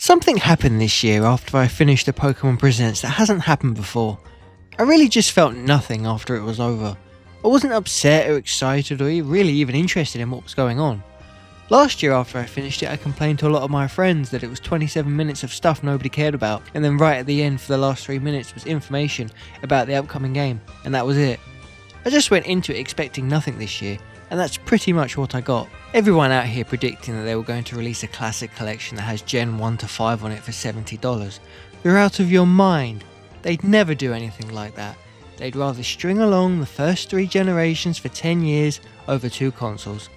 Something happened this year after I finished the Pokémon Presents that hasn't happened before. I really just felt nothing after it was over. I wasn't upset or excited or really even interested in what was going on. Last year after I finished it, I complained to a lot of my friends that it was 27 minutes of stuff nobody cared about, and then right at the end for the last 3 minutes was information about the upcoming game, and that was it. I just went into it expecting nothing this year, and that's pretty much what I got. Everyone out here predicting that they were going to release a classic collection that has Gen 1 to 5 on it for $70. You're out of your mind. They'd never do anything like that. They'd rather string along the first 3 generations for 10 years over 2 consoles.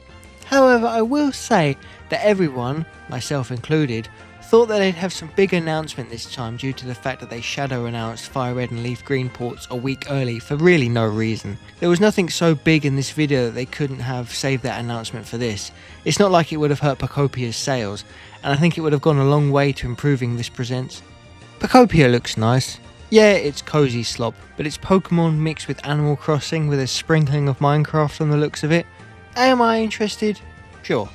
However, I will say that everyone, myself included, thought that they'd have some big announcement this time due to the fact that they shadow announced Fire Red and Leaf Green ports a week early for really no reason. There was nothing so big in this video that they couldn't have saved that announcement for this. It's not like it would have hurt Pokopia's sales, and I think it would have gone a long way to improving this Presents. Pokopia looks nice. Yeah, it's cozy slop, but it's Pokemon mixed with Animal Crossing with a sprinkling of Minecraft on the looks of it. Am I interested? Sure.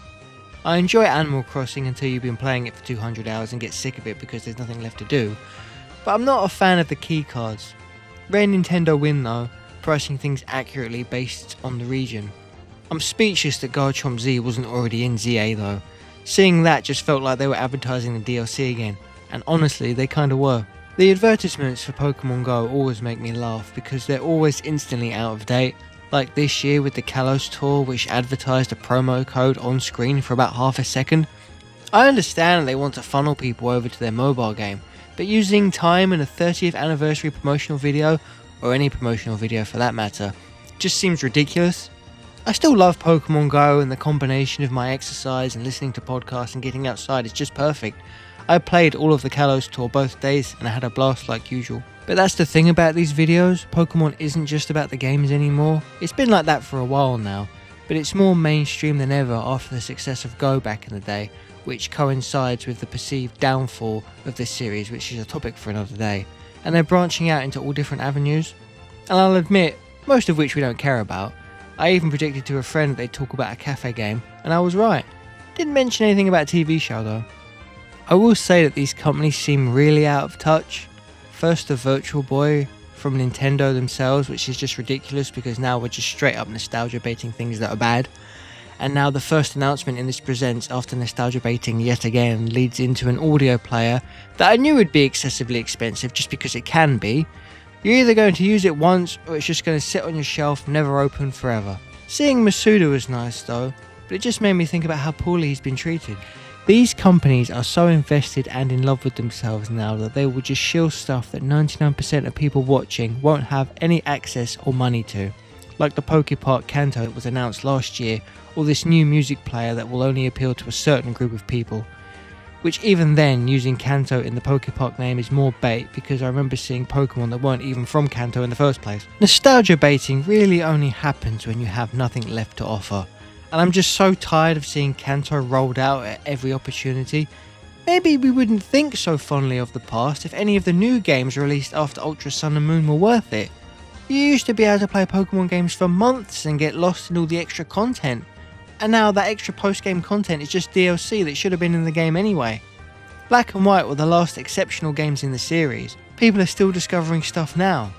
I enjoy Animal Crossing until you've been playing it for 200 hours and get sick of it because there's nothing left to do, but I'm not a fan of the keycards. Rare Nintendo win though, pricing things accurately based on the region. I'm speechless that Garchomp Z wasn't already in ZA though. Seeing that just felt like they were advertising the DLC again, and honestly they kinda were. The advertisements for Pokemon Go always make me laugh because they're always instantly out of date. Like this year with the Kalos tour, which advertised a promo code on screen for about half a second. I understand they want to funnel people over to their mobile game, but using time in a 30th anniversary promotional video, or any promotional video for that matter, just seems ridiculous. I still love Pokemon Go, and the combination of my exercise and listening to podcasts and getting outside is just perfect. I played all of the Kalos tour both days and I had a blast like usual. But that's the thing about these videos, Pokemon isn't just about the games anymore. It's been like that for a while now, but it's more mainstream than ever after the success of Go back in the day, which coincides with the perceived downfall of this series, which is a topic for another day. And they're branching out into all different avenues, and I'll admit, most of which we don't care about. I even predicted to a friend that they'd talk about a cafe game, and I was right. Didn't mention anything about a TV show though. I will say that these companies seem really out of touch. First the Virtual Boy from Nintendo themselves, which is just ridiculous because now we're just straight up nostalgia baiting things that are bad. And now the first announcement in this Presents after nostalgia baiting yet again leads into an audio player that I knew would be excessively expensive just because it can be. You're either going to use it once or it's just going to sit on your shelf, never open forever. Seeing Masuda was nice though, but it just made me think about how poorly he's been treated. These companies are so invested and in love with themselves now that they will just shill stuff that 99% of people watching won't have any access or money to. Like the Pokepark Kanto that was announced last year, or this new music player that will only appeal to a certain group of people. Which even then, using Kanto in the Pokepark name is more bait because I remember seeing Pokemon that weren't even from Kanto in the first place. Nostalgia baiting really only happens when you have nothing left to offer. And I'm just so tired of seeing Kanto rolled out at every opportunity. Maybe we wouldn't think so fondly of the past if any of the new games released after Ultra Sun and Moon were worth it. You used to be able to play Pokemon games for months and get lost in all the extra content. And now that extra post-game content is just DLC that should have been in the game anyway. Black and White were the last exceptional games in the series. People are still discovering stuff now.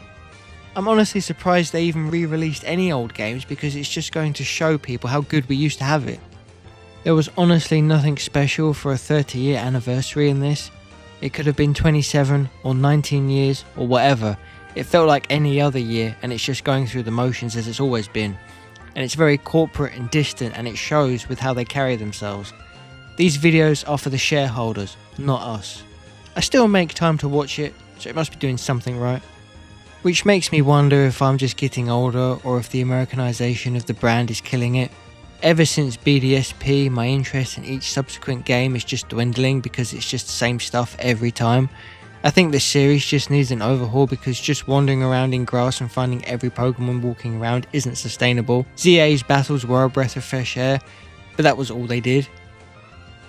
I'm honestly surprised they even re-released any old games because it's just going to show people how good we used to have it. There was honestly nothing special for a 30-year anniversary in this. It could have been 27 or 19 years or whatever. It felt like any other year and it's just going through the motions as it's always been. And it's very corporate and distant and it shows with how they carry themselves. These videos are for the shareholders, not us. I still make time to watch it, so it must be doing something right. Which makes me wonder if I'm just getting older or if the Americanization of the brand is killing it. Ever since BDSP, my interest in each subsequent game is just dwindling because it's just the same stuff every time. I think this series just needs an overhaul because just wandering around in grass and finding every Pokemon walking around isn't sustainable. ZA's battles were a breath of fresh air, but that was all they did.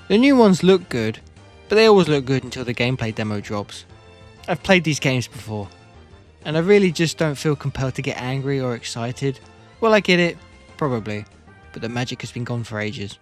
The new ones look good, but they always look good until the gameplay demo drops. I've played these games before. And I really just don't feel compelled to get angry or excited. Well, I get it, probably, but the magic has been gone for ages.